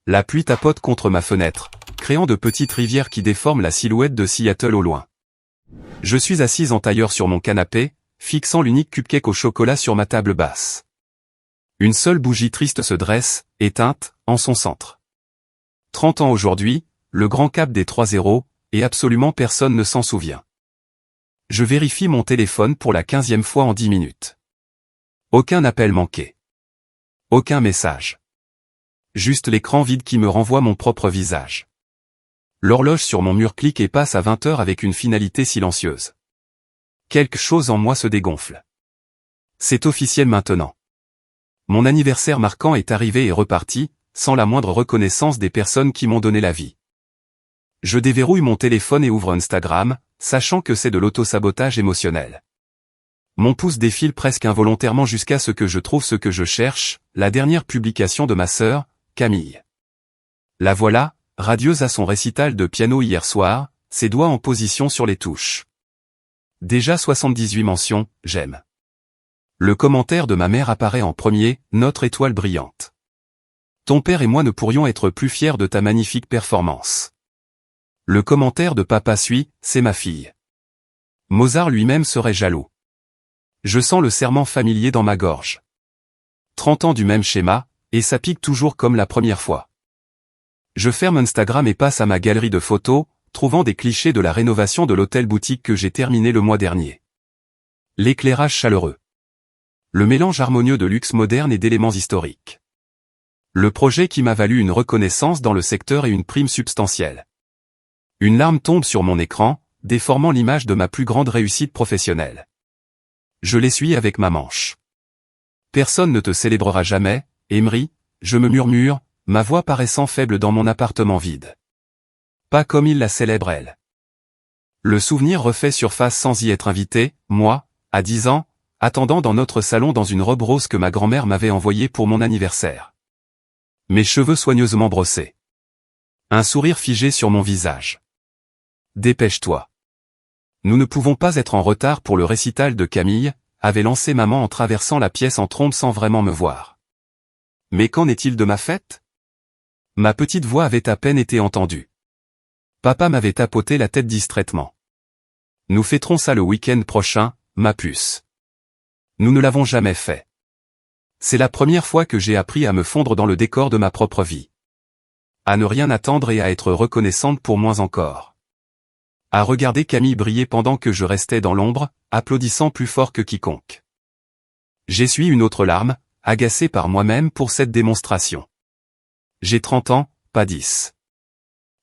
La pluie tapote contre ma fenêtre, créant de petites rivières qui déforment la silhouette de Seattle au loin. Je suis assise en tailleur sur mon canapé, fixant l'unique cupcake au chocolat sur ma table basse. Une seule bougie triste se dresse, éteinte, en son centre. 30 ans aujourd'hui, le grand cap des 3-0, et absolument personne ne s'en souvient. Je vérifie mon téléphone pour la 15e fois en 10 minutes. Aucun appel manqué. Aucun message. Juste l'écran vide qui me renvoie mon propre visage. L'horloge sur mon mur clique et passe à 20 heures avec une finalité silencieuse. Quelque chose en moi se dégonfle. C'est officiel maintenant. Mon anniversaire marquant est arrivé et reparti, sans la moindre reconnaissance des personnes qui m'ont donné la vie. Je déverrouille mon téléphone et ouvre Instagram, sachant que c'est de l'autosabotage émotionnel. Mon pouce défile presque involontairement jusqu'à ce que je trouve ce que je cherche, la dernière publication de ma sœur, Camille. La voilà, radieuse à son récital de piano hier soir, ses doigts en position sur les touches. Déjà 78 mentions, j'aime. Le commentaire de ma mère apparaît en premier, notre étoile brillante. Ton père et moi ne pourrions être plus fiers de ta magnifique performance. Le commentaire de papa suit, c'est ma fille. Mozart lui-même serait jaloux. Je sens le serrement familier dans ma gorge. 30 ans du même schéma, et ça pique toujours comme la première fois. Je ferme Instagram et passe à ma galerie de photos, trouvant des clichés de la rénovation de l'hôtel-boutique que j'ai terminé le mois dernier. L'éclairage chaleureux. Le mélange harmonieux de luxe moderne et d'éléments historiques. Le projet qui m'a valu une reconnaissance dans le secteur et une prime substantielle. Une larme tombe sur mon écran, déformant l'image de ma plus grande réussite professionnelle. Je l'essuie avec ma manche. Personne ne te célébrera jamais, Emery, je me murmure, ma voix paraissant faible dans mon appartement vide. Pas comme il la célèbre elle. Le souvenir refait surface sans y être invité, moi, à 10 ans, attendant dans notre salon dans une robe rose que ma grand-mère m'avait envoyée pour mon anniversaire. Mes cheveux soigneusement brossés. Un sourire figé sur mon visage. Dépêche-toi. Nous ne pouvons pas être en retard pour le récital de Camille, avait lancé maman en traversant la pièce en trombe sans vraiment me voir. Mais qu'en est-il de ma fête? Ma petite voix avait à peine été entendue. Papa m'avait tapoté la tête distraitement. Nous fêterons ça le week-end prochain, ma puce. Nous ne l'avons jamais fait. C'est la première fois que j'ai appris à me fondre dans le décor de ma propre vie. À ne rien attendre et à être reconnaissante pour moins encore. À regarder Camille briller pendant que je restais dans l'ombre, applaudissant plus fort que quiconque. J'essuie une autre larme, agacé par moi-même pour cette démonstration. J'ai 30 ans, pas 10.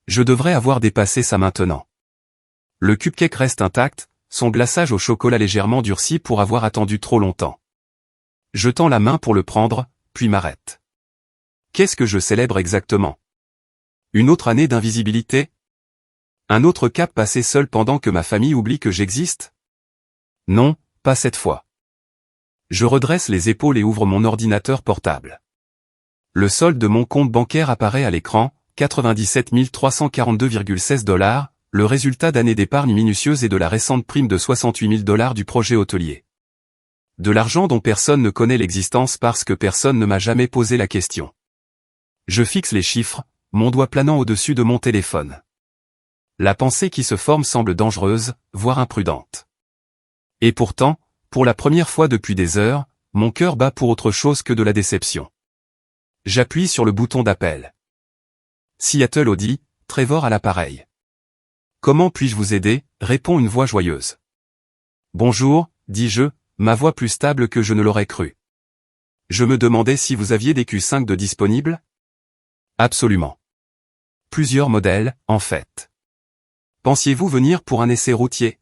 Je devrais avoir dépassé ça maintenant. Le cupcake reste intact, son glaçage au chocolat légèrement durci pour avoir attendu trop longtemps. Je tends la main pour le prendre, puis m'arrête. Qu'est-ce que je célèbre exactement? Une autre année d'invisibilité? Un autre cap passé seul pendant que ma famille oublie que j'existe? Non, pas cette fois. Je redresse les épaules et ouvre mon ordinateur portable. Le solde de mon compte bancaire apparaît à l'écran, 97 342,16 $, le résultat d'années d'épargne minutieuse et de la récente prime de 68 000 $ du projet hôtelier. De l'argent dont personne ne connaît l'existence parce que personne ne m'a jamais posé la question. Je fixe les chiffres, mon doigt planant au-dessus de mon téléphone. La pensée qui se forme semble dangereuse, voire imprudente. Et pourtant, pour la première fois depuis des heures, mon cœur bat pour autre chose que de la déception. J'appuie sur le bouton d'appel. Seattle Audi, Trevor à l'appareil. Comment puis-je vous aider, répond une voix joyeuse. Bonjour, dis-je, ma voix plus stable que je ne l'aurais cru. Je me demandais si vous aviez des Q5 de disponibles? Absolument. Plusieurs modèles, en fait. Pensiez-vous venir pour un essai routier?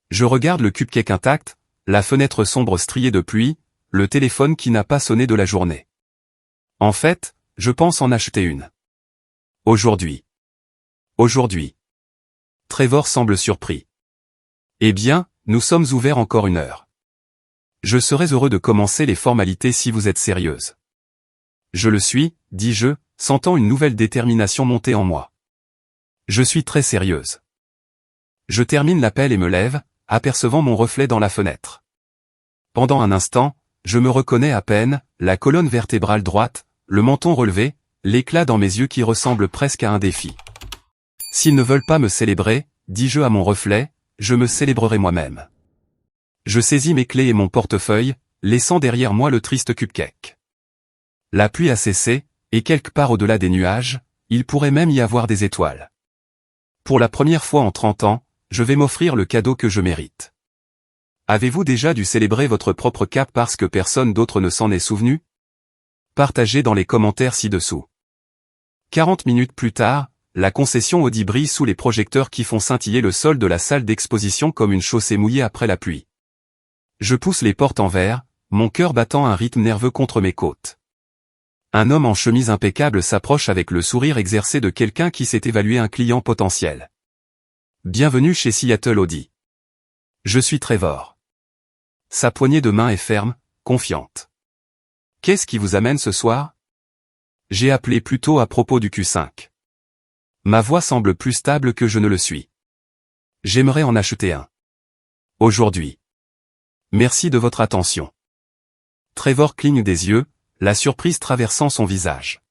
Je regarde le cupcake intact, la fenêtre sombre striée de pluie, le téléphone qui n'a pas sonné de la journée. En fait, je pense en acheter une. Aujourd'hui. Aujourd'hui. Trevor semble surpris. Eh bien, nous sommes ouverts encore 1 heure. Je serais heureux de commencer les formalités si vous êtes sérieuse. Je le suis, dis-je, sentant une nouvelle détermination monter en moi. Je suis très sérieuse. Je termine l'appel et me lève, apercevant mon reflet dans la fenêtre. Pendant un instant, je me reconnais à peine, la colonne vertébrale droite, le menton relevé, l'éclat dans mes yeux qui ressemble presque à un défi. S'ils ne veulent pas me célébrer, dis-je à mon reflet, je me célébrerai moi-même. Je saisis mes clés et mon portefeuille, laissant derrière moi le triste cupcake. La pluie a cessé, et quelque part au-delà des nuages, il pourrait même y avoir des étoiles. Pour la première fois en 30 ans, je vais m'offrir le cadeau que je mérite. Avez-vous déjà dû célébrer votre propre cap parce que personne d'autre ne s'en est souvenu? Partagez dans les commentaires ci-dessous. 40 minutes plus tard, la concession Audi brille sous les projecteurs qui font scintiller le sol de la salle d'exposition comme une chaussée mouillée après la pluie. Je pousse les portes en verre, mon cœur battant un rythme nerveux contre mes côtes. Un homme en chemise impeccable s'approche avec le sourire exercé de quelqu'un qui s'est évalué un client potentiel. Bienvenue chez Seattle Audi. Je suis Trevor. Sa poignée de main est ferme, confiante. Qu'est-ce qui vous amène ce soir? J'ai appelé plutôt à propos du Q5. Ma voix semble plus stable que je ne le suis. J'aimerais en acheter un. Aujourd'hui. Merci de votre attention. Trevor cligne des yeux, la surprise traversant son visage.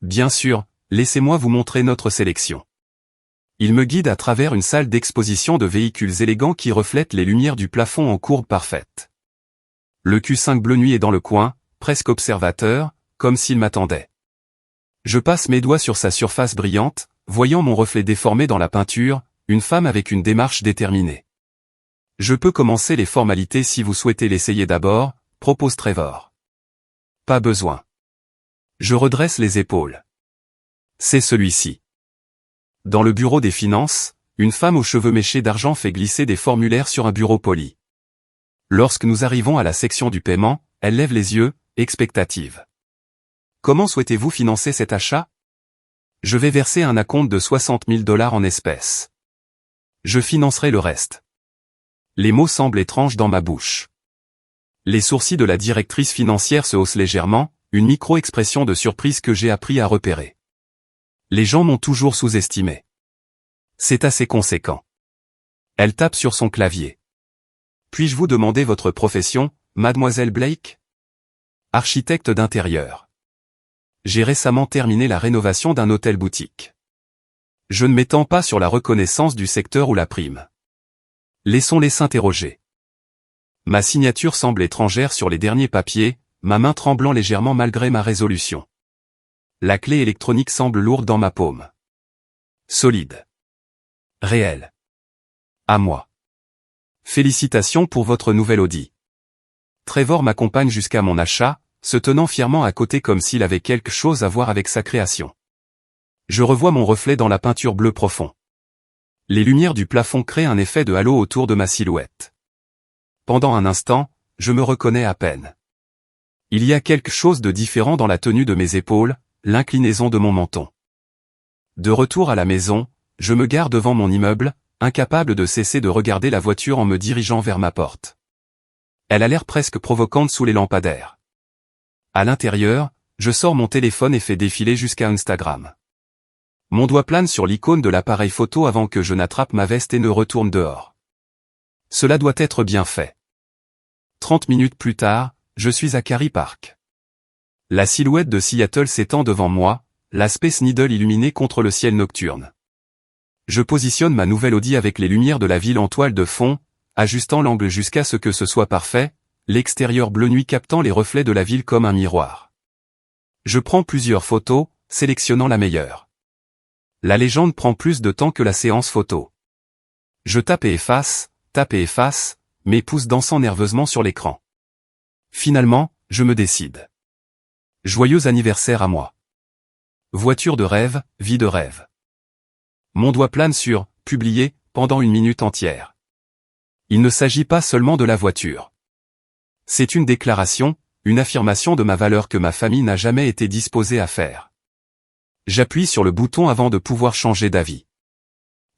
Bien sûr, laissez-moi vous montrer notre sélection. Il me guide à travers une salle d'exposition de véhicules élégants qui reflètent les lumières du plafond en courbe parfaite. Le Q5 bleu nuit est dans le coin, presque observateur, comme s'il m'attendait. Je passe mes doigts sur sa surface brillante, voyant mon reflet déformé dans la peinture, une femme avec une démarche déterminée. Je peux commencer les formalités si vous souhaitez l'essayer d'abord, propose Trevor. Pas besoin. Je redresse les épaules. C'est celui-ci. Dans le bureau des finances, une femme aux cheveux méchés d'argent fait glisser des formulaires sur un bureau poli. Lorsque nous arrivons à la section du paiement, elle lève les yeux, expectative. Comment souhaitez-vous financer cet achat? Je vais verser un acompte de 60 000 $ en espèces. Je financerai le reste. Les mots semblent étranges dans ma bouche. Les sourcils de la directrice financière se haussent légèrement, une micro-expression de surprise que j'ai appris à repérer. Les gens m'ont toujours sous-estimé. C'est assez conséquent. Elle tape sur son clavier. Puis-je vous demander votre profession, mademoiselle Blake? Architecte d'intérieur. J'ai récemment terminé la rénovation d'un hôtel-boutique. Je ne m'étends pas sur la reconnaissance du secteur ou la prime. Laissons-les s'interroger. Ma signature semble étrangère sur les derniers papiers, ma main tremblant légèrement malgré ma résolution. La clé électronique semble lourde dans ma paume. Solide. Réel. À moi. Félicitations pour votre nouvelle Audi. Trevor m'accompagne jusqu'à mon achat, se tenant fièrement à côté comme s'il avait quelque chose à voir avec sa création. Je revois mon reflet dans la peinture bleu profond. Les lumières du plafond créent un effet de halo autour de ma silhouette. Pendant un instant, je me reconnais à peine. Il y a quelque chose de différent dans la tenue de mes épaules, l'inclinaison de mon menton. De retour à la maison, je me gare devant mon immeuble, incapable de cesser de regarder la voiture en me dirigeant vers ma porte. Elle a l'air presque provocante sous les lampadaires. À l'intérieur, je sors mon téléphone et fais défiler jusqu'à Instagram. Mon doigt plane sur l'icône de l'appareil photo avant que je n'attrape ma veste et ne retourne dehors. Cela doit être bien fait. 30 minutes plus tard, je suis à Cary Park. La silhouette de Seattle s'étend devant moi, la Space Needle illuminée contre le ciel nocturne. Je positionne ma nouvelle Audi avec les lumières de la ville en toile de fond, ajustant l'angle jusqu'à ce que ce soit parfait, l'extérieur bleu nuit captant les reflets de la ville comme un miroir. Je prends plusieurs photos, sélectionnant la meilleure. La légende prend plus de temps que la séance photo. Je tape et efface, mes pouces dansant nerveusement sur l'écran. Finalement, je me décide. Joyeux anniversaire à moi. Voiture de rêve, vie de rêve. Mon doigt plane sur « Publier » pendant une minute entière. Il ne s'agit pas seulement de la voiture. C'est une déclaration, une affirmation de ma valeur que ma famille n'a jamais été disposée à faire. J'appuie sur le bouton avant de pouvoir changer d'avis.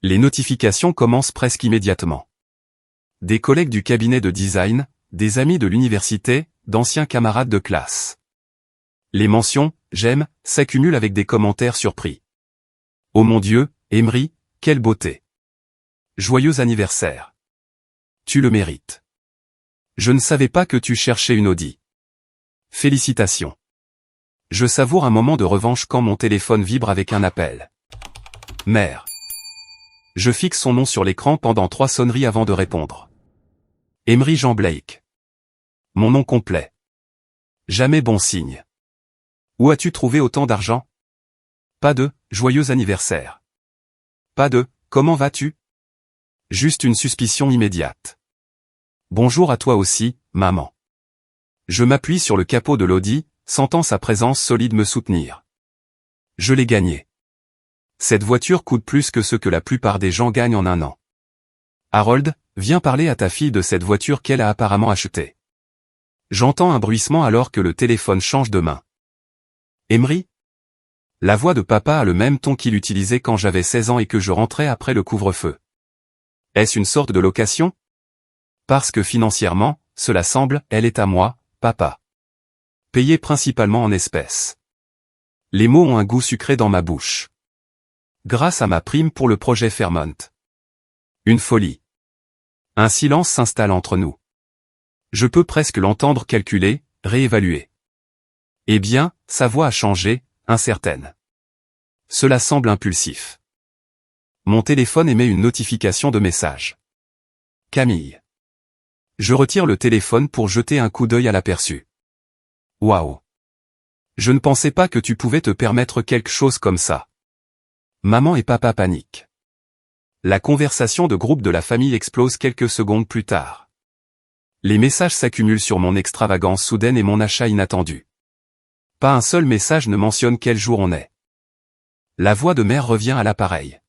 Les notifications commencent presque immédiatement. Des collègues du cabinet de design, des amis de l'université, d'anciens camarades de classe. Les mentions « j'aime » s'accumulent avec des commentaires surpris. Oh mon Dieu, Emery, quelle beauté! Joyeux anniversaire! Tu le mérites. Je ne savais pas que tu cherchais une Audi. Félicitations. Je savoure un moment de revanche quand mon téléphone vibre avec un appel. Mère. Je fixe son nom sur l'écran pendant 3 sonneries avant de répondre. Emery Jean Blake. Mon nom complet. Jamais bon signe. Où as-tu trouvé autant d'argent? Pas de « joyeux anniversaire ». Pas de « comment vas-tu » Juste une suspicion immédiate. Bonjour à toi aussi, maman. Je m'appuie sur le capot de l'Audi, sentant sa présence solide me soutenir. Je l'ai gagnée. Cette voiture coûte plus que ce que la plupart des gens gagnent en un an. Harold, viens parler à ta fille de cette voiture qu'elle a apparemment achetée. J'entends un bruissement alors que le téléphone change de main. Emery? La voix de papa a le même ton qu'il utilisait quand j'avais 16 ans et que je rentrais après le couvre-feu. Est-ce une sorte de location? Parce que financièrement, cela semble, elle est à moi, papa. Payée principalement en espèces. Les mots ont un goût sucré dans ma bouche. Grâce à ma prime pour le projet Fairmont. Une folie. Un silence s'installe entre nous. Je peux presque l'entendre calculer, réévaluer. Eh bien, sa voix a changé, incertaine. Cela semble impulsif. Mon téléphone émet une notification de message. Camille. Je retire le téléphone pour jeter un coup d'œil à l'aperçu. Waouh. Je ne pensais pas que tu pouvais te permettre quelque chose comme ça. Maman et papa paniquent. La conversation de groupe de la famille explose quelques secondes plus tard. Les messages s'accumulent sur mon extravagance soudaine et mon achat inattendu. Pas un seul message ne mentionne quel jour on est. La voix de mère revient à l'appareil.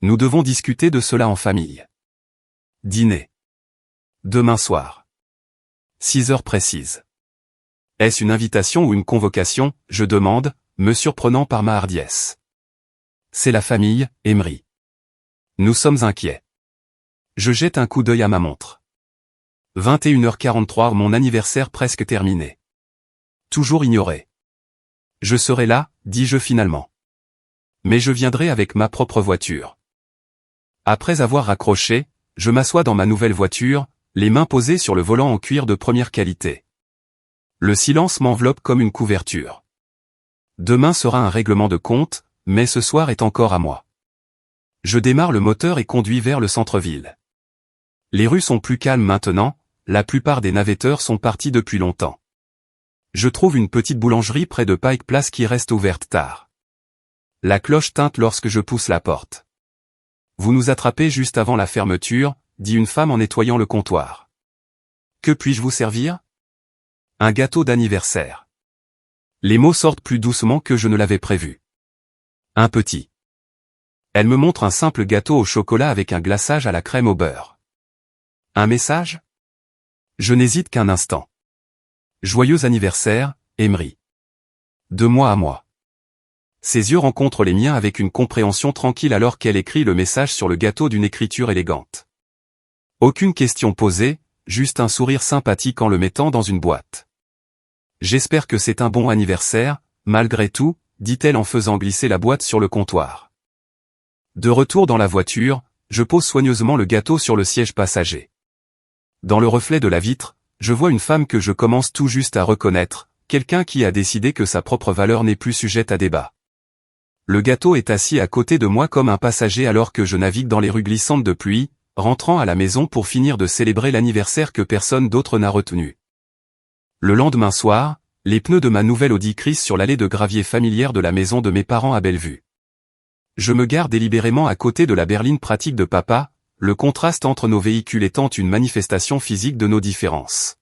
Nous devons discuter de cela en famille. Dîner. Demain soir. 6 heures précises. Est-ce une invitation ou une convocation, je demande, me surprenant par ma hardiesse. C'est la famille, Emery. Nous sommes inquiets. Je jette un coup d'œil à ma montre. 21h43, mon anniversaire presque terminé. Toujours ignoré. Je serai là, dis-je finalement. Mais je viendrai avec ma propre voiture. Après avoir raccroché, je m'assois dans ma nouvelle voiture, les mains posées sur le volant en cuir de première qualité. Le silence m'enveloppe comme une couverture. Demain sera un règlement de compte, mais ce soir est encore à moi. Je démarre le moteur et conduis vers le centre-ville. Les rues sont plus calmes maintenant, la plupart des navetteurs sont partis depuis longtemps. Je trouve une petite boulangerie près de Pike Place qui reste ouverte tard. La cloche tinte lorsque je pousse la porte. Vous nous attrapez juste avant la fermeture, dit une femme en nettoyant le comptoir. Que puis-je vous servir? Un gâteau d'anniversaire. Les mots sortent plus doucement que je ne l'avais prévu. Un petit. Elle me montre un simple gâteau au chocolat avec un glaçage à la crème au beurre. Un message? Je n'hésite qu'un instant. Joyeux anniversaire, Emery. De moi à moi. Ses yeux rencontrent les miens avec une compréhension tranquille alors qu'elle écrit le message sur le gâteau d'une écriture élégante. Aucune question posée, juste un sourire sympathique en le mettant dans une boîte. J'espère que c'est un bon anniversaire, malgré tout, dit-elle en faisant glisser la boîte sur le comptoir. De retour dans la voiture, je pose soigneusement le gâteau sur le siège passager. Dans le reflet de la vitre, je vois une femme que je commence tout juste à reconnaître, quelqu'un qui a décidé que sa propre valeur n'est plus sujette à débat. Le gâteau est assis à côté de moi comme un passager alors que je navigue dans les rues glissantes de pluie, rentrant à la maison pour finir de célébrer l'anniversaire que personne d'autre n'a retenu. Le lendemain soir, les pneus de ma nouvelle Audi crissent sur l'allée de gravier familière de la maison de mes parents à Bellevue. Je me gare délibérément à côté de la berline pratique de papa, le contraste entre nos véhicules étant une manifestation physique de nos différences.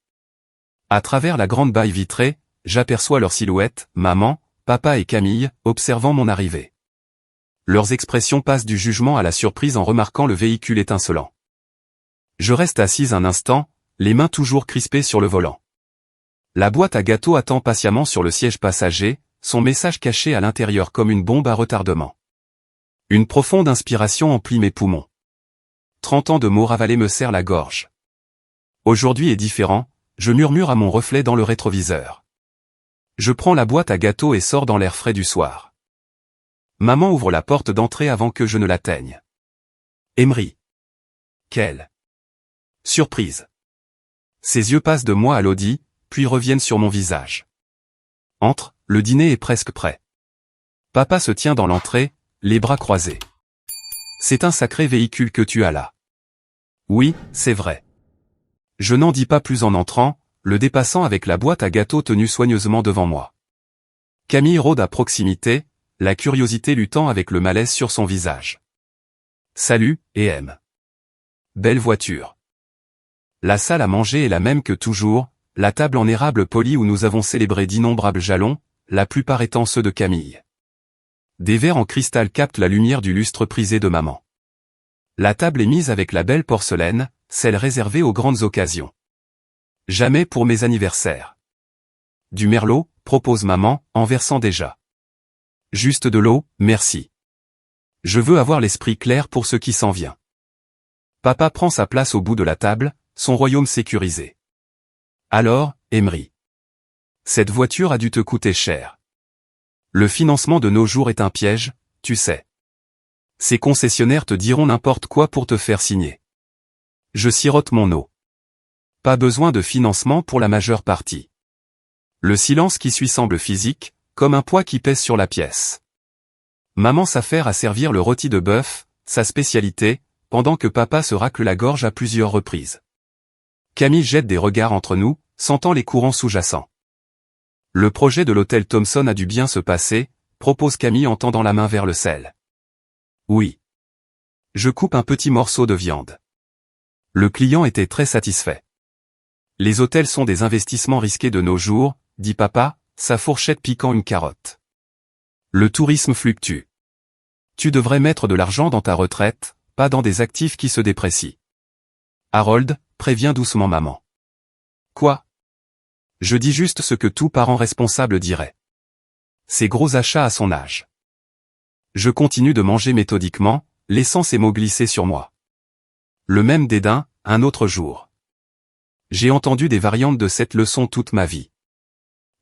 À travers la grande baille vitrée, j'aperçois leurs silhouettes, maman, papa et Camille, observant mon arrivée. Leurs expressions passent du jugement à la surprise en remarquant le véhicule étincelant. Je reste assise un instant, les mains toujours crispées sur le volant. La boîte à gâteau attend patiemment sur le siège passager, son message caché à l'intérieur comme une bombe à retardement. Une profonde inspiration emplit mes poumons. 30 ans de mots ravalés me serrent la gorge. Aujourd'hui est différent, je murmure à mon reflet dans le rétroviseur. Je prends la boîte à gâteau et sors dans l'air frais du soir. Maman ouvre la porte d'entrée avant que je ne l'atteigne. Emery. Quelle surprise. Ses yeux passent de moi à l'Audi, puis reviennent sur mon visage. Entre, le dîner est presque prêt. Papa se tient dans l'entrée, les bras croisés. C'est un sacré véhicule que tu as là. Oui, c'est vrai. Je n'en dis pas plus en entrant, le dépassant avec la boîte à gâteaux tenue soigneusement devant moi. Camille rôde à proximité, la curiosité luttant avec le malaise sur son visage. Salut, et aime. Belle voiture. La salle à manger est la même que toujours, la table en érable poli où nous avons célébré d'innombrables jalons, la plupart étant ceux de Camille. Des verres en cristal captent la lumière du lustre prisé de maman. La table est mise avec la belle porcelaine, celle réservée aux grandes occasions. Jamais pour mes anniversaires. Du merlot, propose maman, en versant déjà. Juste de l'eau, merci. Je veux avoir l'esprit clair pour ce qui s'en vient. Papa prend sa place au bout de la table, son royaume sécurisé. Alors, Emery. Cette voiture a dû te coûter cher. Le financement de nos jours est un piège, tu sais. Ces concessionnaires te diront n'importe quoi pour te faire signer. Je sirote mon eau. Pas besoin de financement pour la majeure partie. Le silence qui suit semble physique, comme un poids qui pèse sur la pièce. Maman s'affaire à servir le rôti de bœuf, sa spécialité, pendant que papa se racle la gorge à plusieurs reprises. Camille jette des regards entre nous, sentant les courants sous-jacents. Le projet de l'hôtel Thomson a dû bien se passer, propose Camille en tendant la main vers le sel. Oui. Je coupe un petit morceau de viande. Le client était très satisfait. Les hôtels sont des investissements risqués de nos jours, dit papa, sa fourchette piquant une carotte. Le tourisme fluctue. Tu devrais mettre de l'argent dans ta retraite, pas dans des actifs qui se déprécient. Harold, prévient doucement maman. Quoi? Je dis juste ce que tout parent responsable dirait. Ces gros achats à son âge. Je continue de manger méthodiquement, laissant ces mots glisser sur moi. Le même dédain, un autre jour. J'ai entendu des variantes de cette leçon toute ma vie.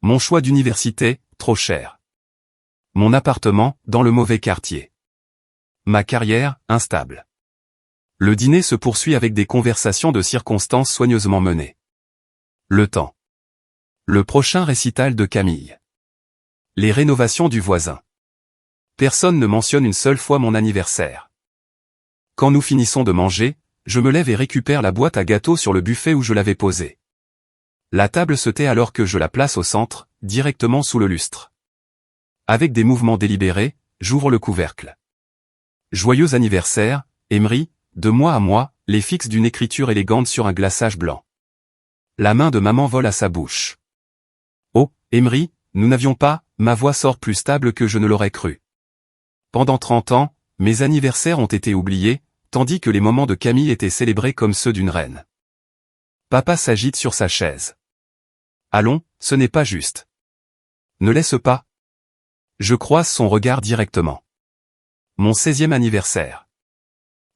Mon choix d'université, trop cher. Mon appartement, dans le mauvais quartier. Ma carrière, instable. Le dîner se poursuit avec des conversations de circonstances soigneusement menées. Le temps. Le prochain récital de Camille. Les rénovations du voisin. Personne ne mentionne une seule fois mon anniversaire. Quand nous finissons de manger, je me lève et récupère la boîte à gâteaux sur le buffet où je l'avais posée. La table se tait alors que je la place au centre, directement sous le lustre. Avec des mouvements délibérés, j'ouvre le couvercle. Joyeux anniversaire, Emery, de mois à mois, les fixe d'une écriture élégante sur un glaçage blanc. La main de maman vole à sa bouche. Oh, Emery, nous n'avions pas, ma voix sort plus stable que je ne l'aurais cru. Pendant 30 ans, mes anniversaires ont été oubliés, tandis que les moments de Camille étaient célébrés comme ceux d'une reine. Papa s'agite sur sa chaise. Allons, ce n'est pas juste. Ne laisse pas. Je croise son regard directement. Mon 16e anniversaire.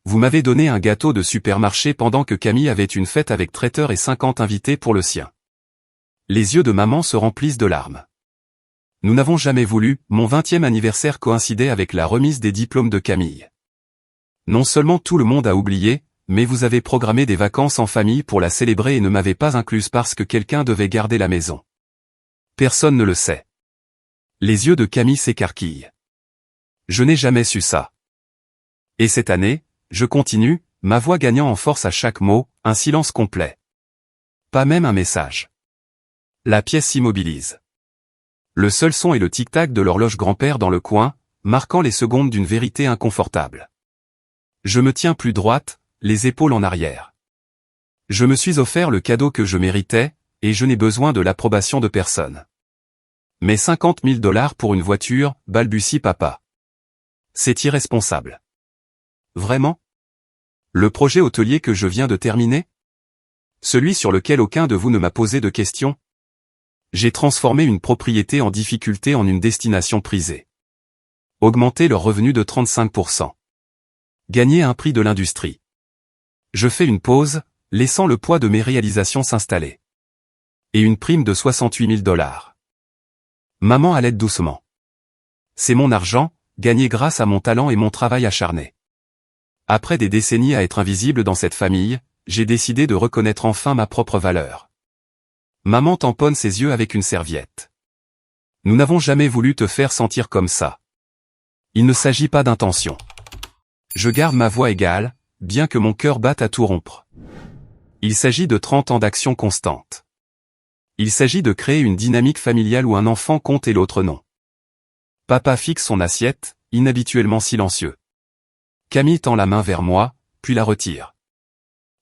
Vous m'avez donné un gâteau de supermarché pendant que Camille avait une fête avec traiteur et 50 invités pour le sien. Les yeux de maman se remplissent de larmes. Nous n'avons jamais voulu, mon 20e anniversaire coïncidait avec la remise des diplômes de Camille. Non seulement tout le monde a oublié, mais vous avez programmé des vacances en famille pour la célébrer et ne m'avez pas incluse parce que quelqu'un devait garder la maison. Personne ne le sait. Les yeux de Camille s'écarquillent. Je n'ai jamais su ça. Et cette année, je continue, ma voix gagnant en force à chaque mot, un silence complet. Pas même un message. La pièce s'immobilise. Le seul son est le tic-tac de l'horloge grand-père dans le coin, marquant les secondes d'une vérité inconfortable. Je me tiens plus droite, les épaules en arrière. Je me suis offert le cadeau que je méritais, et je n'ai besoin de l'approbation de personne. Mais 50 000 $ pour une voiture, balbutie papa. C'est irresponsable. Vraiment? Le projet hôtelier que je viens de terminer? Celui sur lequel aucun de vous ne m'a posé de questions? J'ai transformé une propriété en difficulté en une destination prisée. Augmenter leurs revenus de 35%. Gagner un prix de l'industrie. Je fais une pause, laissant le poids de mes réalisations s'installer. Et une prime de 68 000 $. Maman allait doucement. C'est mon argent, gagné grâce à mon talent et mon travail acharné. Après des décennies à être invisible dans cette famille, j'ai décidé de reconnaître enfin ma propre valeur. Maman tamponne ses yeux avec une serviette. Nous n'avons jamais voulu te faire sentir comme ça. Il ne s'agit pas d'intention. Je garde ma voix égale, bien que mon cœur batte à tout rompre. Il s'agit de 30 ans d'action constante. Il s'agit de créer une dynamique familiale où un enfant compte et l'autre non. Papa fixe son assiette, inhabituellement silencieux. Camille tend la main vers moi, puis la retire.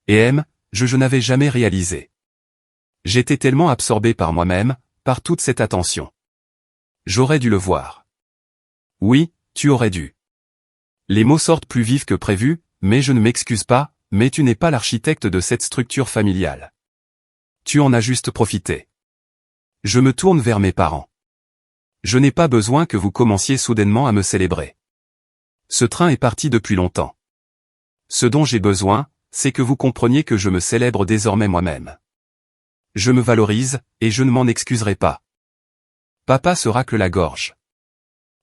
Et je n'avais jamais réalisé. J'étais tellement absorbé par moi-même, par toute cette attention. J'aurais dû le voir. Oui, tu aurais dû. Les mots sortent plus vifs que prévu, mais je ne m'excuse pas, mais tu n'es pas l'architecte de cette structure familiale. Tu en as juste profité. Je me tourne vers mes parents. Je n'ai pas besoin que vous commenciez soudainement à me célébrer. Ce train est parti depuis longtemps. Ce dont j'ai besoin, c'est que vous compreniez que je me célèbre désormais moi-même. Je me valorise, et je ne m'en excuserai pas. Papa se racle la gorge.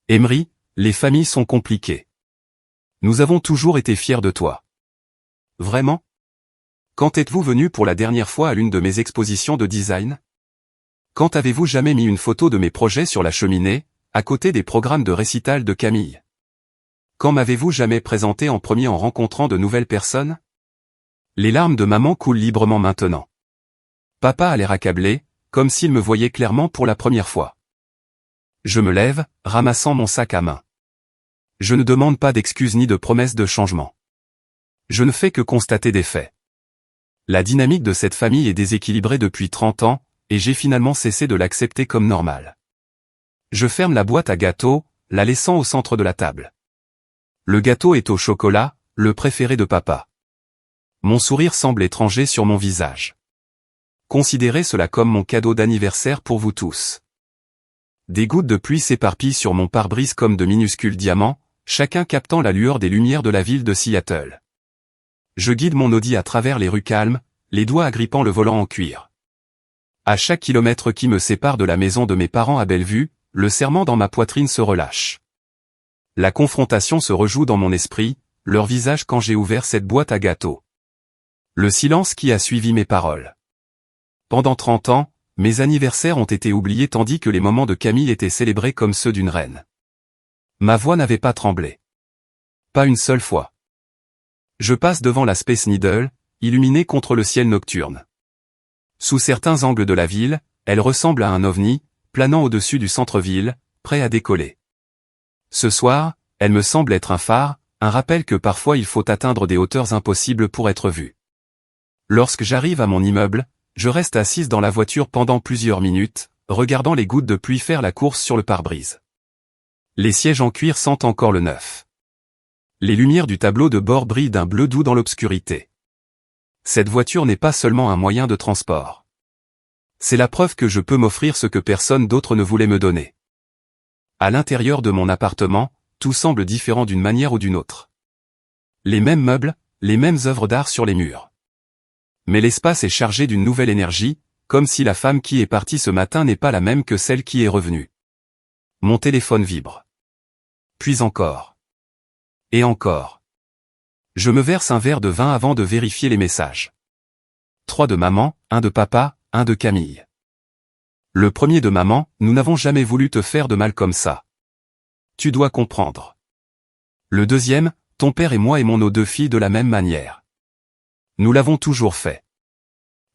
Emery, les familles sont compliquées. Nous avons toujours été fiers de toi. Vraiment? Quand êtes-vous venu pour la dernière fois à l'une de mes expositions de design? Quand avez-vous jamais mis une photo de mes projets sur la cheminée, à côté des programmes de récital de Camille? Quand m'avez-vous jamais présenté en premier en rencontrant de nouvelles personnes? Les larmes de maman coulent librement maintenant. Papa a l'air accablé, comme s'il me voyait clairement pour la première fois. Je me lève, ramassant mon sac à main. Je ne demande pas d'excuses ni de promesses de changement. Je ne fais que constater des faits. La dynamique de cette famille est déséquilibrée depuis 30 ans, et j'ai finalement cessé de l'accepter comme normale. Je ferme la boîte à gâteaux, la laissant au centre de la table. Le gâteau est au chocolat, le préféré de papa. Mon sourire semble étranger sur mon visage. Considérez cela comme mon cadeau d'anniversaire pour vous tous. Des gouttes de pluie s'éparpillent sur mon pare-brise comme de minuscules diamants, chacun captant la lueur des lumières de la ville de Seattle. Je guide mon Audi à travers les rues calmes, les doigts agrippant le volant en cuir. À chaque kilomètre qui me sépare de la maison de mes parents à Bellevue, le serrement dans ma poitrine se relâche. La confrontation se rejoue dans mon esprit, leur visage quand j'ai ouvert cette boîte à gâteaux. Le silence qui a suivi mes paroles. Pendant 30 ans, mes anniversaires ont été oubliés tandis que les moments de Camille étaient célébrés comme ceux d'une reine. Ma voix n'avait pas tremblé. Pas une seule fois. Je passe devant la Space Needle, illuminée contre le ciel nocturne. Sous certains angles de la ville, elle ressemble à un ovni, planant au-dessus du centre-ville, prêt à décoller. Ce soir, elle me semble être un phare, un rappel que parfois il faut atteindre des hauteurs impossibles pour être vu. Lorsque j'arrive à mon immeuble, je reste assise dans la voiture pendant plusieurs minutes, regardant les gouttes de pluie faire la course sur le pare-brise. Les sièges en cuir sentent encore le neuf. Les lumières du tableau de bord brillent d'un bleu doux dans l'obscurité. Cette voiture n'est pas seulement un moyen de transport. C'est la preuve que je peux m'offrir ce que personne d'autre ne voulait me donner. À l'intérieur de mon appartement, tout semble différent d'une manière ou d'une autre. Les mêmes meubles, les mêmes œuvres d'art sur les murs. Mais l'espace est chargé d'une nouvelle énergie, comme si la femme qui est partie ce matin n'est pas la même que celle qui est revenue. Mon téléphone vibre. Puis encore. Et encore. Je me verse un verre de vin avant de vérifier les messages. 3 de maman, 1 de papa, 1 de Camille. Le premier de maman, nous n'avons jamais voulu te faire de mal comme ça. Tu dois comprendre. Le deuxième, ton père et moi aimons nos 2 filles de la même manière. Nous l'avons toujours fait.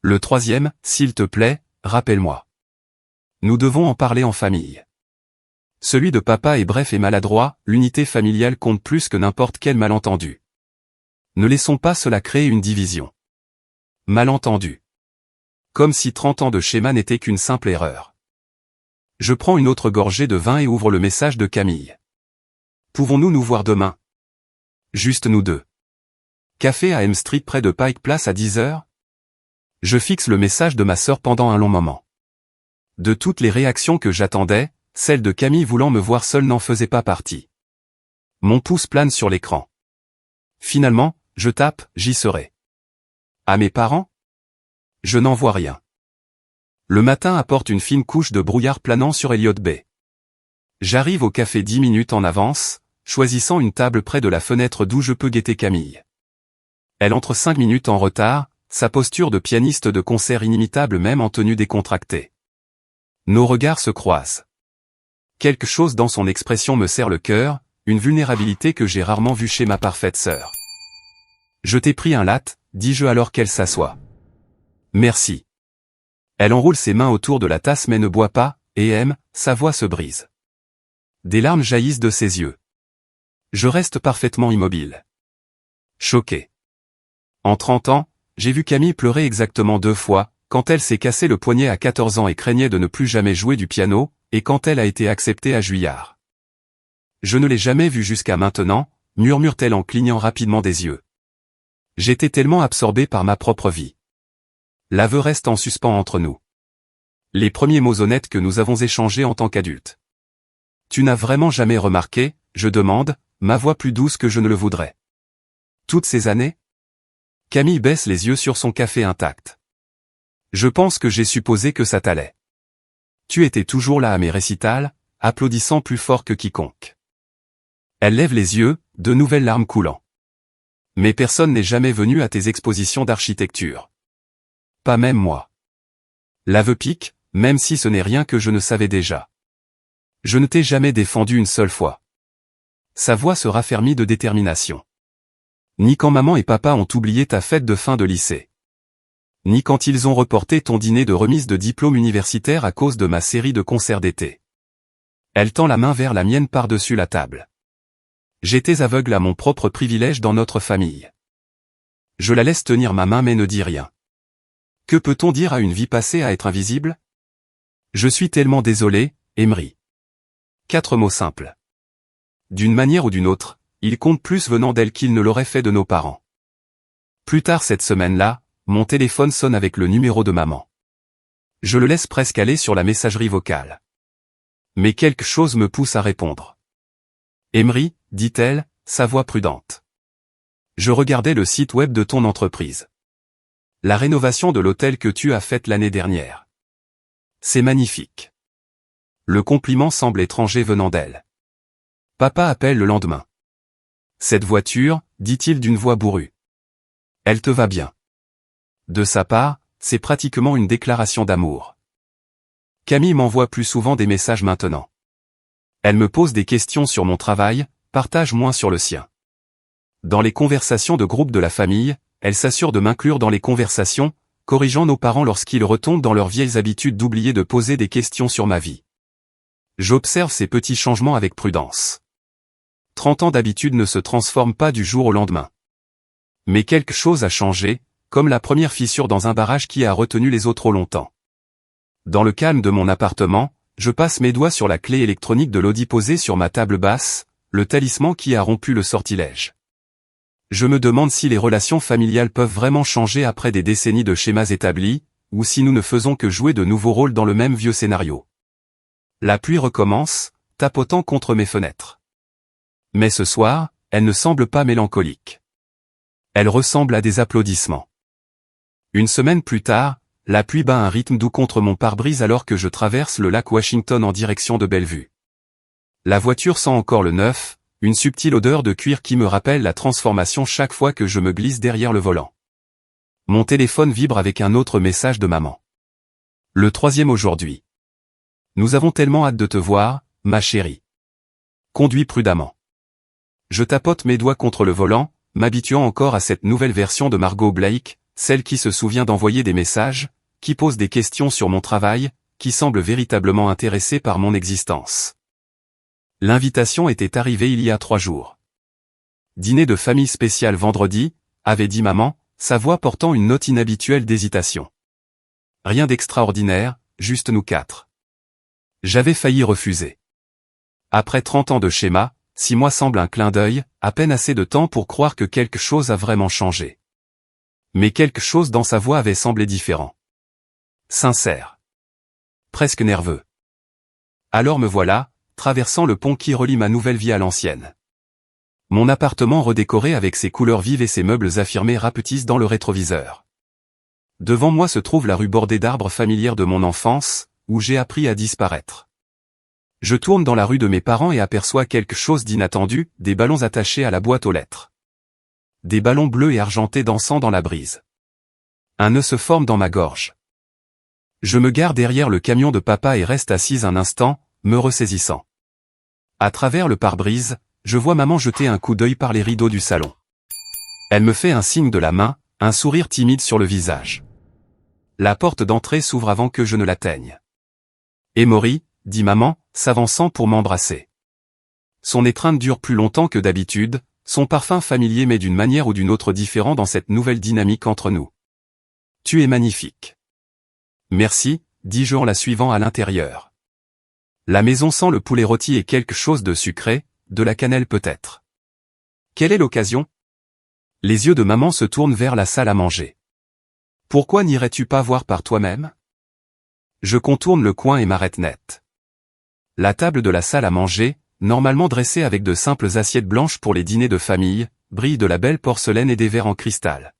Le troisième, s'il te plaît, rappelle-moi. Nous devons en parler en famille. Celui de papa est bref et maladroit, l'unité familiale compte plus que n'importe quel malentendu. Ne laissons pas cela créer une division. Malentendu. Comme si 30 ans de schéma n'était qu'une simple erreur. Je prends une autre gorgée de vin et ouvre le message de Camille. Pouvons-nous nous voir demain? Juste nous deux. Café à M Street près de Pike Place à 10h? Je fixe le message de ma sœur pendant un long moment. De toutes les réactions que j'attendais, celle de Camille voulant me voir seule n'en faisait pas partie. Mon pouce plane sur l'écran. Finalement, je tape, j'y serai. À mes parents? Je n'en vois rien. Le matin apporte une fine couche de brouillard planant sur Elliott Bay. J'arrive au café 10 minutes en avance, choisissant une table près de la fenêtre d'où je peux guetter Camille. Elle entre 5 minutes en retard, sa posture de pianiste de concert inimitable même en tenue décontractée. Nos regards se croisent. Quelque chose dans son expression me serre le cœur, une vulnérabilité que j'ai rarement vue chez ma parfaite sœur. Je t'ai pris un latte, dis-je alors qu'elle s'assoit. Merci. Elle enroule ses mains autour de la tasse mais ne boit pas, et aime, sa voix se brise. Des larmes jaillissent de ses yeux. Je reste parfaitement immobile. Choqué. En 30 ans, j'ai vu Camille pleurer exactement 2 fois, quand elle s'est cassé le poignet à 14 ans et craignait de ne plus jamais jouer du piano, et quand elle a été acceptée à Juillard. Je ne l'ai jamais vue jusqu'à maintenant, murmure-t-elle en clignant rapidement des yeux. J'étais tellement absorbé par ma propre vie. L'aveu reste en suspens entre nous. Les premiers mots honnêtes que nous avons échangés en tant qu'adultes. Tu n'as vraiment jamais remarqué, je demande, ma voix plus douce que je ne le voudrais. Toutes ces années? Camille baisse les yeux sur son café intact. Je pense que j'ai supposé que ça t'allait. Tu étais toujours là à mes récitals, applaudissant plus fort que quiconque. Elle lève les yeux, de nouvelles larmes coulant. Mais personne n'est jamais venu à tes expositions d'architecture. Pas même moi. L'aveu pique, même si ce n'est rien que je ne savais déjà. Je ne t'ai jamais défendu une seule fois. Sa voix se raffermit de détermination. Ni quand maman et papa ont oublié ta fête de fin de lycée. Ni quand ils ont reporté ton dîner de remise de diplôme universitaire à cause de ma série de concerts d'été. Elle tend la main vers la mienne par-dessus la table. J'étais aveugle à mon propre privilège dans notre famille. Je la laisse tenir ma main mais ne dis rien. Que peut-on dire à une vie passée à être invisible? Je suis tellement désolé, Emery. 4 mots simples. D'une manière ou d'une autre, ils comptent plus venant d'elle qu'ils ne l'auraient fait de nos parents. Plus tard cette semaine-là, mon téléphone sonne avec le numéro de maman. Je le laisse presque aller sur la messagerie vocale. Mais quelque chose me pousse à répondre. Emery, dit-elle, sa voix prudente. Je regardais le site web de ton entreprise. La rénovation de l'hôtel que tu as faite l'année dernière. C'est magnifique. Le compliment semble étranger venant d'elle. Papa appelle le lendemain. Cette voiture, dit-il d'une voix bourrue. Elle te va bien. De sa part, c'est pratiquement une déclaration d'amour. Camille m'envoie plus souvent des messages maintenant. Elle me pose des questions sur mon travail, partage moins sur le sien. Dans les conversations de groupe de la famille, elle s'assure de m'inclure dans les conversations, corrigeant nos parents lorsqu'ils retombent dans leurs vieilles habitudes d'oublier de poser des questions sur ma vie. J'observe ces petits changements avec prudence. 30 ans d'habitude ne se transforment pas du jour au lendemain. Mais quelque chose a changé, comme la première fissure dans un barrage qui a retenu les eaux trop longtemps. Dans le calme de mon appartement, je passe mes doigts sur la clé électronique de l'Audi posée sur ma table basse, le talisman qui a rompu le sortilège. Je me demande si les relations familiales peuvent vraiment changer après des décennies de schémas établis, ou si nous ne faisons que jouer de nouveaux rôles dans le même vieux scénario. La pluie recommence, tapotant contre mes fenêtres. Mais ce soir, elle ne semble pas mélancolique. Elle ressemble à des applaudissements. Une semaine plus tard, la pluie bat un rythme doux contre mon pare-brise alors que je traverse le lac Washington en direction de Bellevue. La voiture sent encore le neuf, une subtile odeur de cuir qui me rappelle la transformation chaque fois que je me glisse derrière le volant. Mon téléphone vibre avec un autre message de maman. Le 3e aujourd'hui. Nous avons tellement hâte de te voir, ma chérie. Conduis prudemment. Je tapote mes doigts contre le volant, m'habituant encore à cette nouvelle version de Margot Blake, celle qui se souvient d'envoyer des messages, qui pose des questions sur mon travail, qui semble véritablement intéressée par mon existence. L'invitation était arrivée il y a 3 jours. Dîner de famille spécial vendredi, avait dit maman, sa voix portant une note inhabituelle d'hésitation. Rien d'extraordinaire, juste nous 4. J'avais failli refuser. Après 30 ans de schéma, 6 mois semblent un clin d'œil, à peine assez de temps pour croire que quelque chose a vraiment changé. Mais quelque chose dans sa voix avait semblé différent. Sincère. Presque nerveux. Alors me voilà, traversant le pont qui relie ma nouvelle vie à l'ancienne. Mon appartement redécoré avec ses couleurs vives et ses meubles affirmés rapetissent dans le rétroviseur. Devant moi se trouve la rue bordée d'arbres familières de mon enfance, où j'ai appris à disparaître. Je tourne dans la rue de mes parents et aperçois quelque chose d'inattendu, des ballons attachés à la boîte aux lettres. Des ballons bleus et argentés dansant dans la brise. Un nœud se forme dans ma gorge. Je me gare derrière le camion de papa et reste assise un instant, me ressaisissant. À travers le pare-brise, je vois maman jeter un coup d'œil par les rideaux du salon. Elle me fait un signe de la main, un sourire timide sur le visage. La porte d'entrée s'ouvre avant que je ne l'atteigne. « Emory », dit maman, s'avançant pour m'embrasser. Son étreinte dure plus longtemps que d'habitude, son parfum familier mais d'une manière ou d'une autre différent dans cette nouvelle dynamique entre nous. « Tu es magnifique. » « Merci », dis-je en la suivant à l'intérieur. La maison sent le poulet rôti et quelque chose de sucré, de la cannelle peut-être. Quelle est l'occasion? Les yeux de maman se tournent vers la salle à manger. Pourquoi n'irais-tu pas voir par toi-même? Je contourne le coin et m'arrête net. La table de la salle à manger, normalement dressée avec de simples assiettes blanches pour les dîners de famille, brille de la belle porcelaine et des verres en cristal.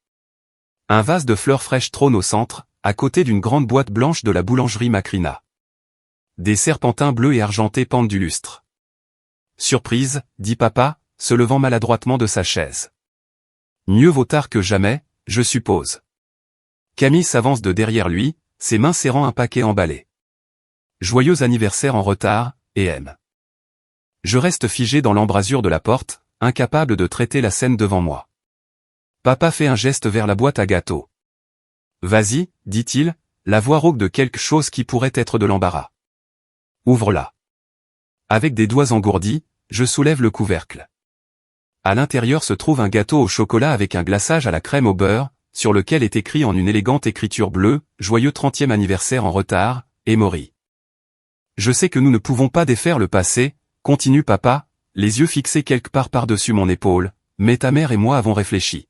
Un vase de fleurs fraîches trône au centre, à côté d'une grande boîte blanche de la boulangerie Macrina. Des serpentins bleus et argentés pendent du lustre. Surprise, dit papa, se levant maladroitement de sa chaise. Mieux vaut tard que jamais, je suppose. Camille s'avance de derrière lui, ses mains serrant un paquet emballé. Joyeux anniversaire en retard, et M. Je reste figé dans l'embrasure de la porte, incapable de traiter la scène devant moi. Papa fait un geste vers la boîte à gâteaux. Vas-y, dit-il, la voix rauque de quelque chose qui pourrait être de l'embarras. Ouvre-la. Avec des doigts engourdis, je soulève le couvercle. À l'intérieur se trouve un gâteau au chocolat avec un glaçage à la crème au beurre, sur lequel est écrit en une élégante écriture bleue, « Joyeux 30e anniversaire en retard, Emory ». Je sais que nous ne pouvons pas défaire le passé, continue papa, les yeux fixés quelque part par-dessus mon épaule, mais ta mère et moi avons réfléchi.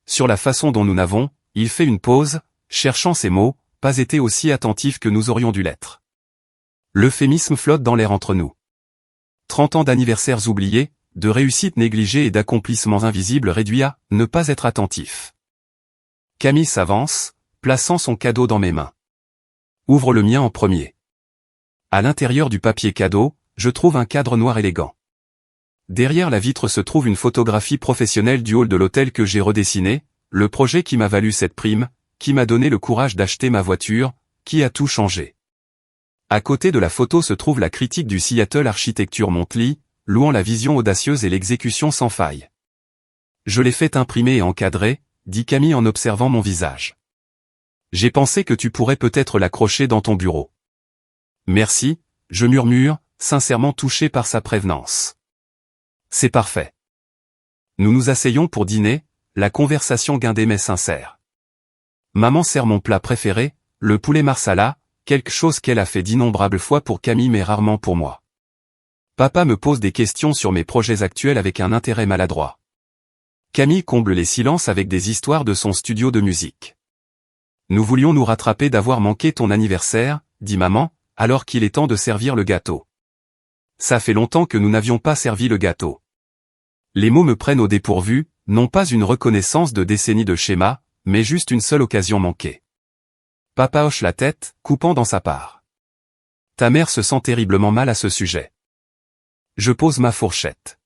Sur la façon dont nous n'avons, il fait une pause, cherchant ses mots, pas été aussi attentifs que nous aurions dû l'être. L'euphémisme flotte dans l'air entre nous. 30 ans d'anniversaires oubliés, de réussites négligées et d'accomplissements invisibles réduits à ne pas être attentif. Camille s'avance, plaçant son cadeau dans mes mains. Ouvre le mien en premier. À l'intérieur du papier cadeau, je trouve un cadre noir élégant. Derrière la vitre se trouve une photographie professionnelle du hall de l'hôtel que j'ai redessiné, le projet qui m'a valu cette prime, qui m'a donné le courage d'acheter ma voiture, qui a tout changé. À côté de la photo se trouve la critique du Seattle Architecture Monthly, louant la vision audacieuse et l'exécution sans faille. Je l'ai fait imprimer et encadrer, dit Camille en observant mon visage. J'ai pensé que tu pourrais peut-être l'accrocher dans ton bureau. Merci, je murmure, sincèrement touché par sa prévenance. C'est parfait. Nous nous asseyons pour dîner, la conversation guindée mais sincère. Maman sert mon plat préféré, le poulet marsala, quelque chose qu'elle a fait d'innombrables fois pour Camille mais rarement pour moi. Papa me pose des questions sur mes projets actuels avec un intérêt maladroit. Camille comble les silences avec des histoires de son studio de musique. Nous voulions nous rattraper d'avoir manqué ton anniversaire, dit maman, alors qu'il est temps de servir le gâteau. Ça fait longtemps que nous n'avions pas servi le gâteau. Les mots me prennent au dépourvu, non pas une reconnaissance de décennies de schéma, mais juste une seule occasion manquée. Papa hoche la tête, coupant dans sa part. Ta mère se sent terriblement mal à ce sujet. Je pose ma fourchette.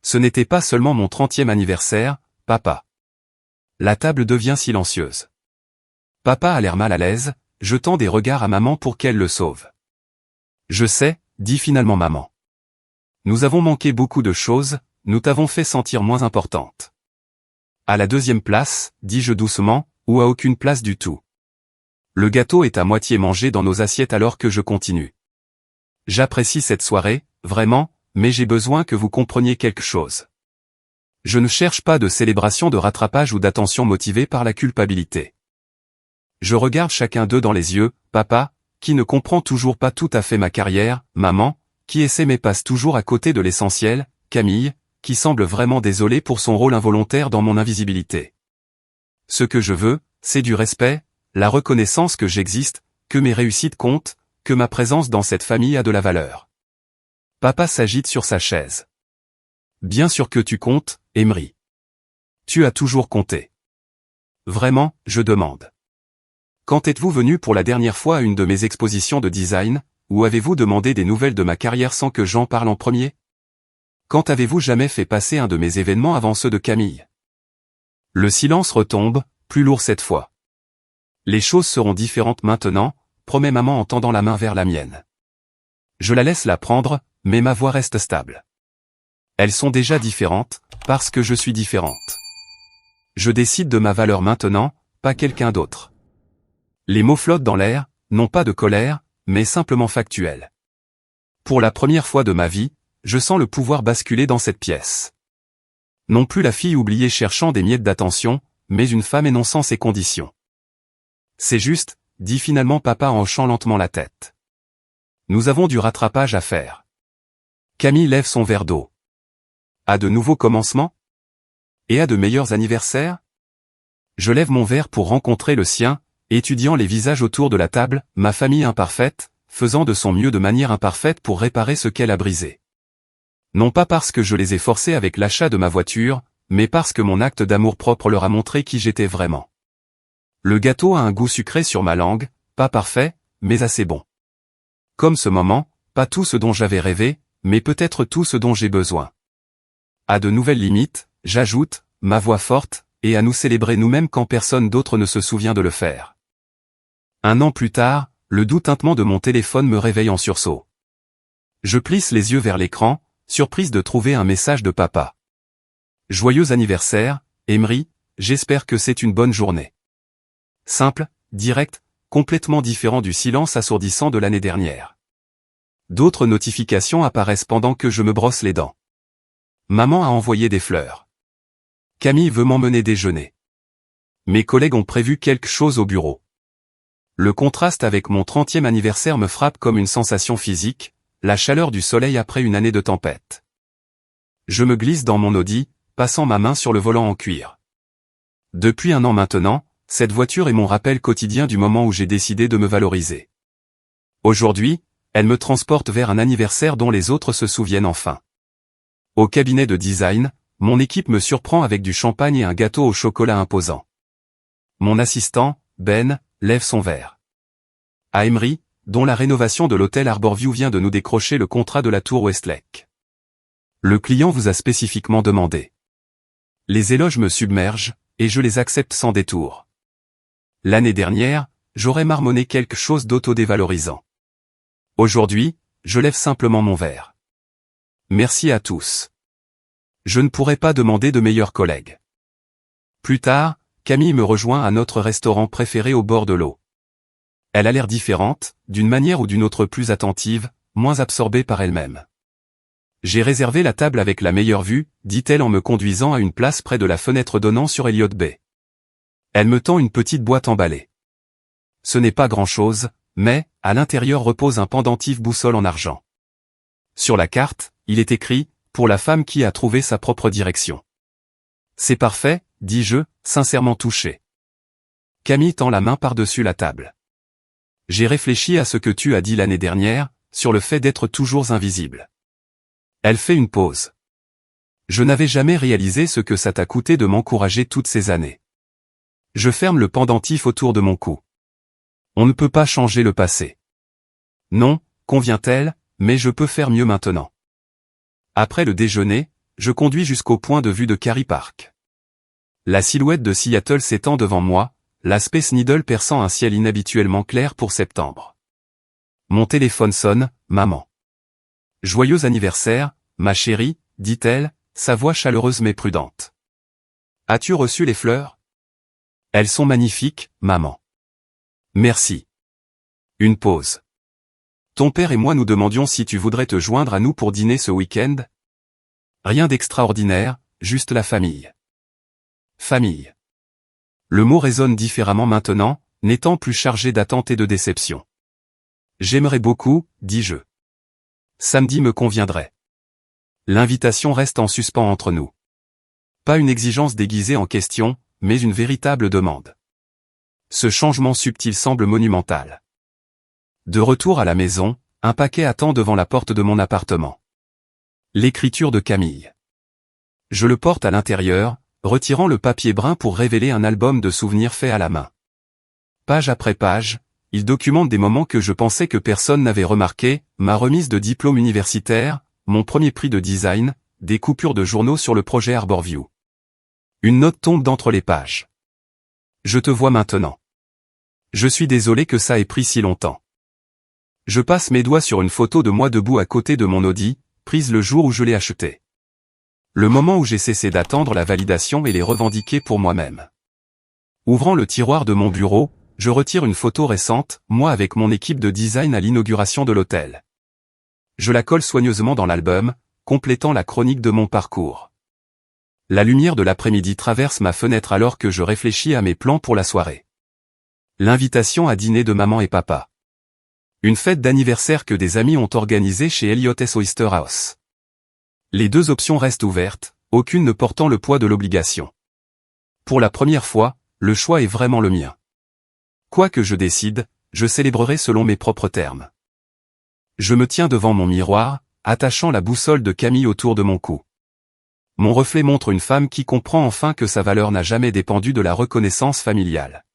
Ce n'était pas seulement mon 30e anniversaire, papa. La table devient silencieuse. Papa a l'air mal à l'aise, jetant des regards à maman pour qu'elle le sauve. Je sais, dit finalement maman. Nous avons manqué beaucoup de choses, nous t'avons fait sentir moins importante. À la deuxième place, dis-je doucement, ou à aucune place du tout. Le gâteau est à moitié mangé dans nos assiettes alors que je continue. J'apprécie cette soirée, vraiment, mais j'ai besoin que vous compreniez quelque chose. Je ne cherche pas de célébration de rattrapage ou d'attention motivée par la culpabilité. Je regarde chacun d'eux dans les yeux, papa, qui ne comprend toujours pas tout à fait ma carrière, maman, qui essaie mais passe toujours à côté de l'essentiel, Camille, qui semble vraiment désolée pour son rôle involontaire dans mon invisibilité. Ce que je veux, c'est du respect, la reconnaissance que j'existe, que mes réussites comptent, que ma présence dans cette famille a de la valeur. Papa s'agite sur sa chaise. Bien sûr que tu comptes, Emory. Tu as toujours compté. Vraiment, je demande. Quand êtes-vous venu pour la dernière fois à une de mes expositions de design, ou avez-vous demandé des nouvelles de ma carrière sans que j'en parle en premier? Quand avez-vous jamais fait passer un de mes événements avant ceux de Camille? Le silence retombe, plus lourd cette fois. Les choses seront différentes maintenant, promet maman en tendant la main vers la mienne. Je la laisse la prendre, mais ma voix reste stable. Elles sont déjà différentes, parce que je suis différente. Je décide de ma valeur maintenant, pas quelqu'un d'autre. Les mots flottent dans l'air, non pas de colère, mais simplement factuels. Pour la première fois de ma vie, je sens le pouvoir basculer dans cette pièce. Non plus la fille oubliée cherchant des miettes d'attention, mais une femme énonçant ses conditions. C'est juste, dit finalement papa en hochant lentement la tête. Nous avons du rattrapage à faire. Camille lève son verre d'eau. À de nouveaux commencements? Et à de meilleurs anniversaires? Je lève mon verre pour rencontrer le sien, étudiant les visages autour de la table, ma famille imparfaite, faisant de son mieux de manière imparfaite pour réparer ce qu'elle a brisé. Non pas parce que je les ai forcés avec l'achat de ma voiture, mais parce que mon acte d'amour-propre leur a montré qui j'étais vraiment. Le gâteau a un goût sucré sur ma langue, pas parfait, mais assez bon. Comme ce moment, pas tout ce dont j'avais rêvé, mais peut-être tout ce dont j'ai besoin. À de nouvelles limites, j'ajoute, ma voix forte, et à nous célébrer nous-mêmes quand personne d'autre ne se souvient de le faire. 1 an plus tard, le doux tintement de mon téléphone me réveille en sursaut. Je plisse les yeux vers l'écran, surprise de trouver un message de papa. Joyeux anniversaire, Emery, j'espère que c'est une bonne journée. Simple, direct, complètement différent du silence assourdissant de l'année dernière. D'autres notifications apparaissent pendant que je me brosse les dents. Maman a envoyé des fleurs. Camille veut m'emmener déjeuner. Mes collègues ont prévu quelque chose au bureau. Le contraste avec mon 30e anniversaire me frappe comme une sensation physique, la chaleur du soleil après une année de tempête. Je me glisse dans mon Audi, passant ma main sur le volant en cuir. Depuis 1 an maintenant, cette voiture est mon rappel quotidien du moment où j'ai décidé de me valoriser. Aujourd'hui, elle me transporte vers un anniversaire dont les autres se souviennent enfin. Au cabinet de design, mon équipe me surprend avec du champagne et un gâteau au chocolat imposant. Mon assistant, Ben, lève son verre. À Emery, dont la rénovation de l'hôtel Arborview vient de nous décrocher le contrat de la tour Westlake. Le client vous a spécifiquement demandé. Les éloges me submergent, et je les accepte sans détour. L'année dernière, j'aurais marmonné quelque chose d'autodévalorisant. Aujourd'hui, je lève simplement mon verre. Merci à tous. Je ne pourrais pas demander de meilleurs collègues. Plus tard, Camille me rejoint à notre restaurant préféré au bord de l'eau. Elle a l'air différente, d'une manière ou d'une autre plus attentive, moins absorbée par elle-même. J'ai réservé la table avec la meilleure vue, dit-elle en me conduisant à une place près de la fenêtre donnant sur Elliott Bay. Elle me tend une petite boîte emballée. Ce n'est pas grand-chose, mais, à l'intérieur repose un pendentif boussole en argent. Sur la carte, il est écrit, pour la femme qui a trouvé sa propre direction. C'est parfait, dis-je, sincèrement touché. Camille tend la main par-dessus la table. J'ai réfléchi à ce que tu as dit l'année dernière, sur le fait d'être toujours invisible. Elle fait une pause. Je n'avais jamais réalisé ce que ça t'a coûté de m'encourager toutes ces années. Je ferme le pendentif autour de mon cou. On ne peut pas changer le passé. Non, convient-elle, mais je peux faire mieux maintenant. Après le déjeuner, je conduis jusqu'au point de vue de Quarry Park. La silhouette de Seattle s'étend devant moi, la Space Needle perçant un ciel inhabituellement clair pour septembre. Mon téléphone sonne, maman. Joyeux anniversaire, ma chérie, dit-elle, sa voix chaleureuse mais prudente. As-tu reçu les fleurs? Elles sont magnifiques, maman. Merci. Une pause. Ton père et moi nous demandions si tu voudrais te joindre à nous pour dîner ce week-end? Rien d'extraordinaire, juste la famille. Famille. Le mot résonne différemment maintenant, n'étant plus chargé d'attente et de déception. J'aimerais beaucoup, dis-je. Samedi me conviendrait. L'invitation reste en suspens entre nous. Pas une exigence déguisée en question, mais une véritable demande. Ce changement subtil semble monumental. De retour à la maison, un paquet attend devant la porte de mon appartement. L'écriture de Camille. Je le porte à l'intérieur, retirant le papier brun pour révéler un album de souvenirs fait à la main. Page après page, il documente des moments que je pensais que personne n'avait remarqués, ma remise de diplôme universitaire, mon premier prix de design, des coupures de journaux sur le projet Arborview. Une note tombe d'entre les pages. Je te vois maintenant. Je suis désolé que ça ait pris si longtemps. Je passe mes doigts sur une photo de moi debout à côté de mon Audi, prise le jour où je l'ai acheté. Le moment où j'ai cessé d'attendre la validation et les revendiquer pour moi-même. Ouvrant le tiroir de mon bureau, je retire une photo récente, moi avec mon équipe de design à l'inauguration de l'hôtel. Je la colle soigneusement dans l'album, complétant la chronique de mon parcours. La lumière de l'après-midi traverse ma fenêtre alors que je réfléchis à mes plans pour la soirée. L'invitation à dîner de maman et papa. Une fête d'anniversaire que des amis ont organisée chez Elliot's Oyster House. Les deux options restent ouvertes, aucune ne portant le poids de l'obligation. Pour la première fois, le choix est vraiment le mien. Quoi que je décide, je célébrerai selon mes propres termes. Je me tiens devant mon miroir, attachant la boussole de Camille autour de mon cou. Mon reflet montre une femme qui comprend enfin que sa valeur n'a jamais dépendu de la reconnaissance familiale.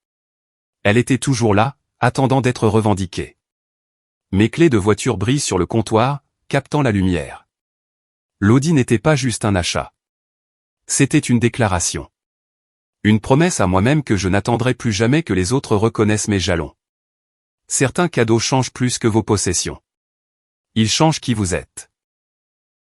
Elle était toujours là, attendant d'être revendiquée. Mes clés de voiture brillent sur le comptoir, captant la lumière. L'Audi n'était pas juste un achat. C'était une déclaration. Une promesse à moi-même que je n'attendrai plus jamais que les autres reconnaissent mes jalons. Certains cadeaux changent plus que vos possessions. Ils changent qui vous êtes.